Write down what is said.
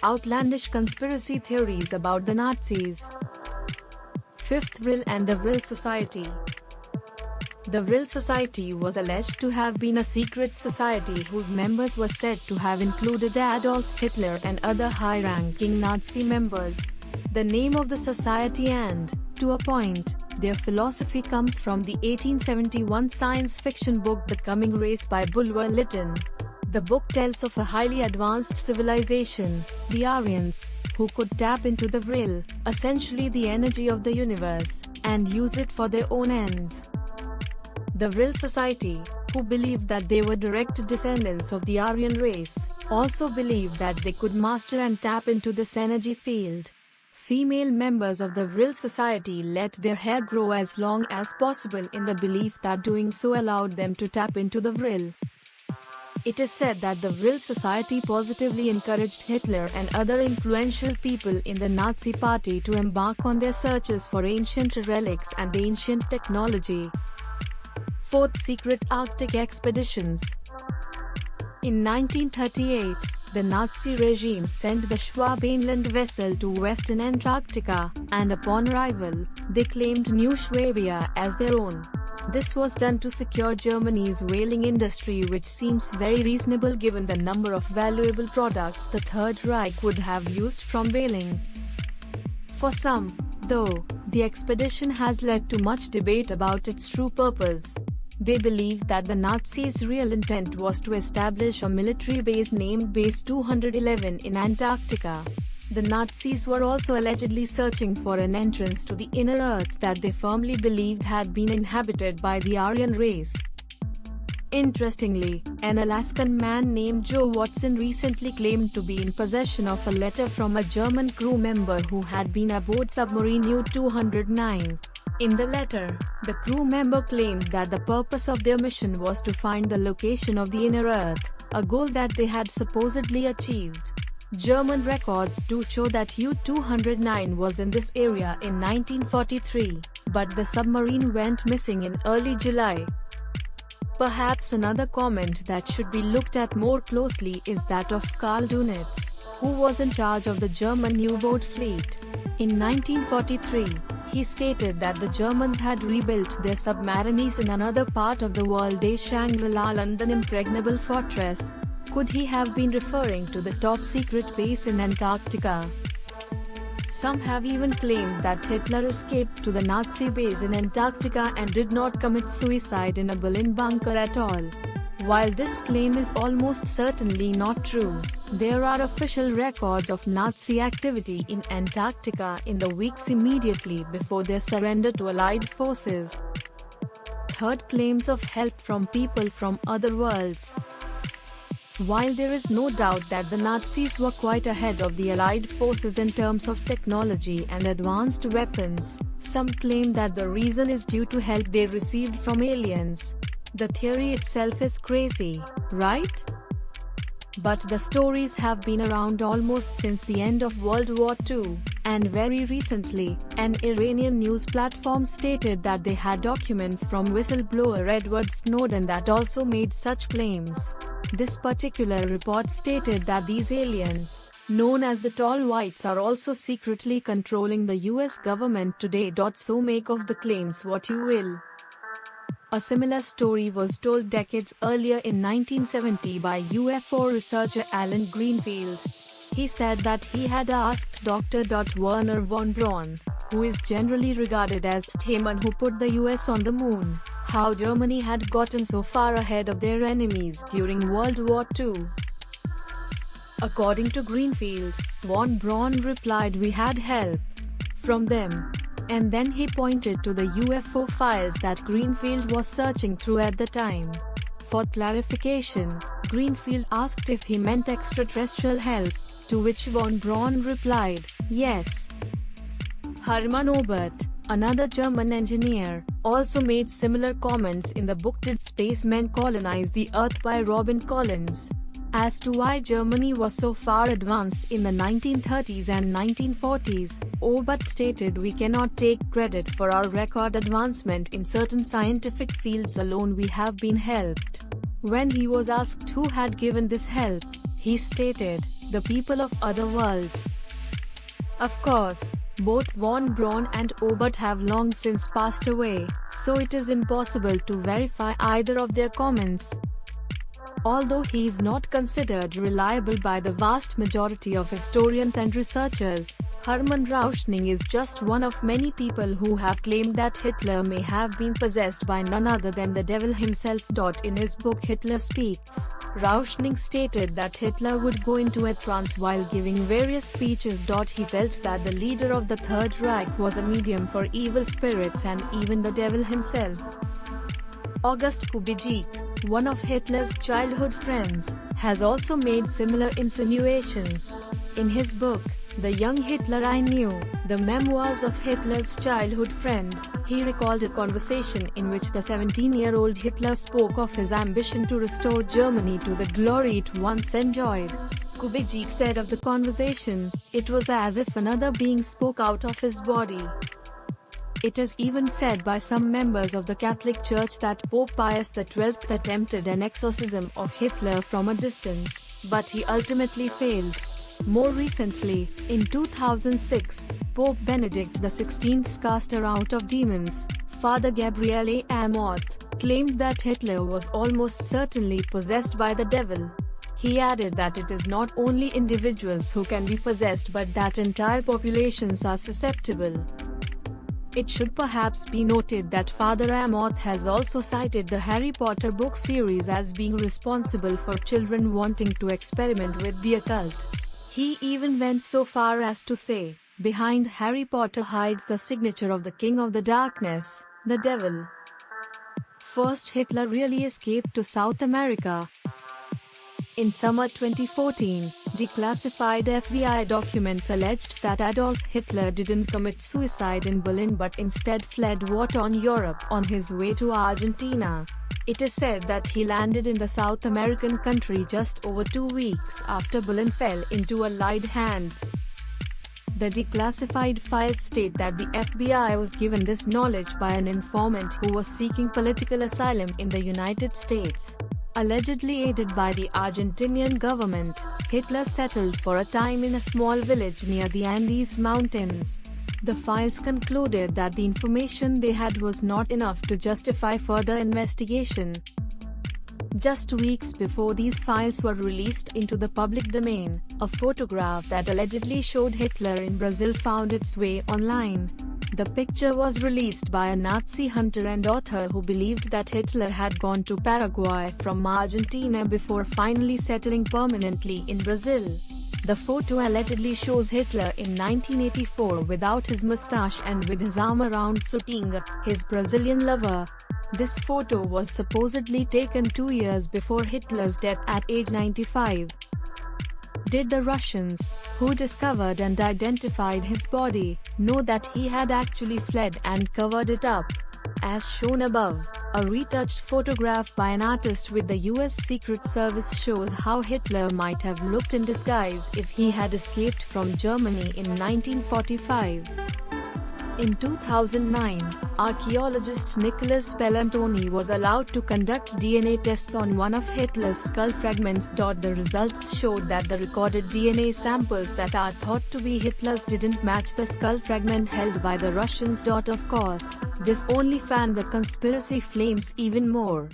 outlandish conspiracy theories about the Nazis. Fifth, Vril and the Vril Society. The Vril Society was alleged to have been a secret society whose members were said to have included Adolf Hitler and other high-ranking Nazi members. The name of the society and, to a point, their philosophy comes from the 1871 science fiction book The Coming Race by Bulwer Lytton. The book tells of a highly advanced civilization, the Aryans, who could tap into the Vril, essentially the energy of the universe, and use it for their own ends. The Vril Society, who believed that they were direct descendants of the Aryan race, also believed that they could master and tap into this energy field. Female members of the Vril Society let their hair grow as long as possible in the belief that doing so allowed them to tap into the Vril. It is said that the Vril Society positively encouraged Hitler and other influential people in the Nazi Party to embark on their searches for ancient relics and ancient technology. Fourth, secret Arctic expeditions. In 1938, the Nazi regime sent the Schwabenland vessel to western Antarctica, and upon arrival, they claimed New Swabia as their own. This was done to secure Germany's whaling industry, which seems very reasonable given the number of valuable products the Third Reich would have used from whaling. For some, though, the expedition has led to much debate about its true purpose. They believe that the Nazis' real intent was to establish a military base named Base 211 in Antarctica. The Nazis were also allegedly searching for an entrance to the inner Earth that they firmly believed had been inhabited by the Aryan race. Interestingly, an Alaskan man named Joe Watson recently claimed to be in possession of a letter from a German crew member who had been aboard submarine U-209. In the letter, the crew member claimed that the purpose of their mission was to find the location of the inner Earth, a goal that they had supposedly achieved. German records do show that U-209 was in this area in 1943, but the submarine went missing in early July. Perhaps another comment that should be looked at more closely is that of Karl Dönitz, who was in charge of the German U-boat fleet. In 1943, he stated that the Germans had rebuilt their submarines in another part of the world, a Shangri-La London impregnable fortress. Could he have been referring to the top-secret base in Antarctica? Some have even claimed that Hitler escaped to the Nazi base in Antarctica and did not commit suicide in a Berlin bunker at all. While this claim is almost certainly not true, there are official records of Nazi activity in Antarctica in the weeks immediately before their surrender to Allied forces. Third, claims of help from people from other worlds. While there is no doubt that the Nazis were quite ahead of the Allied forces in terms of technology and advanced weapons, some claim that the reason is due to help they received from aliens. The theory itself is crazy, right? But the stories have been around almost since the end of World War II, and very recently, an Iranian news platform stated that they had documents from whistleblower Edward Snowden that also made such claims. This particular report stated that these aliens, known as the Tall Whites, are also secretly controlling the US government today. So make of the claims what you will. A similar story was told decades earlier in 1970 by UFO researcher Alan Greenfield. He said that he had asked Dr. Wernher von Braun, who is generally regarded as the man who put the US on the moon, how Germany had gotten so far ahead of their enemies during World War II. According to Greenfield, von Braun replied, "We had help from them." And then he pointed to the UFO files that Greenfield was searching through at the time. For clarification, Greenfield asked if he meant extraterrestrial help, to which von Braun replied, "Yes." Hermann Oberth, another German engineer, also made similar comments in the book Did Spacemen Colonize the Earth by Robin Collins. As to why Germany was so far advanced in the 1930s and 1940s, Oberth stated, "We cannot take credit for our record advancement in certain scientific fields alone. We have been helped." When he was asked who had given this help, he stated, the people of other worlds. Of course, both von Braun and Obert have long since passed away, so it is impossible to verify either of their comments. Although he is not considered reliable by the vast majority of historians and researchers, Hermann Rauschning is just one of many people who have claimed that Hitler may have been possessed by none other than the devil himself. In his book Hitler Speaks, Rauschning stated that Hitler would go into a trance while giving various speeches. He felt that the leader of the Third Reich was a medium for evil spirits and even the devil himself. August Kubitschek, one of Hitler's childhood friends, has also made similar insinuations. In his book, The Young Hitler I Knew, The Memoirs of Hitler's Childhood Friend, he recalled a conversation in which the 17-year-old Hitler spoke of his ambition to restore Germany to the glory it once enjoyed. Kubitschek said of the conversation, "It was as if another being spoke out of his body." It is even said by some members of the Catholic Church that Pope Pius XII attempted an exorcism of Hitler from a distance, but he ultimately failed. More recently, in 2006, Pope Benedict XVI's caster out of demons, Father Gabriele Amorth, claimed that Hitler was almost certainly possessed by the devil. He added that it is not only individuals who can be possessed but that entire populations are susceptible. It should perhaps be noted that Father Amorth has also cited the Harry Potter book series as being responsible for children wanting to experiment with the occult. He even went so far as to say, "Behind Harry Potter hides the signature of the King of the Darkness, the devil." First Hitler really escaped to South America. In summer 2014, declassified FBI documents alleged that Adolf Hitler didn't commit suicide in Berlin but instead fled war torn Europe on his way to Argentina. It is said that he landed in the South American country just over 2 weeks after Berlin fell into Allied hands. The declassified files state that the FBI was given this knowledge by an informant who was seeking political asylum in the United States. Allegedly aided by the Argentinian government, Hitler settled for a time in a small village near the Andes Mountains. The files concluded that the information they had was not enough to justify further investigation. Just weeks before these files were released into the public domain, a photograph that allegedly showed Hitler in Brazil found its way online. The picture was released by a Nazi hunter and author who believed that Hitler had gone to Paraguay from Argentina before finally settling permanently in Brazil. The photo allegedly shows Hitler in 1984 without his mustache and with his arm around Sutinga, his Brazilian lover. This photo was supposedly taken 2 years before Hitler's death at age 95. Did the Russians, who discovered and identified his body, know that he had actually fled and covered it up? As shown above, a retouched photograph by an artist with the US Secret Service shows how Hitler might have looked in disguise if he had escaped from Germany in 1945. In 2009, archaeologist Nicholas Pellantoni was allowed to conduct DNA tests on one of Hitler's skull fragments. The results showed that the recorded DNA samples that are thought to be Hitler's didn't match the skull fragment held by the Russians. Of course, this only fanned the conspiracy flames even more.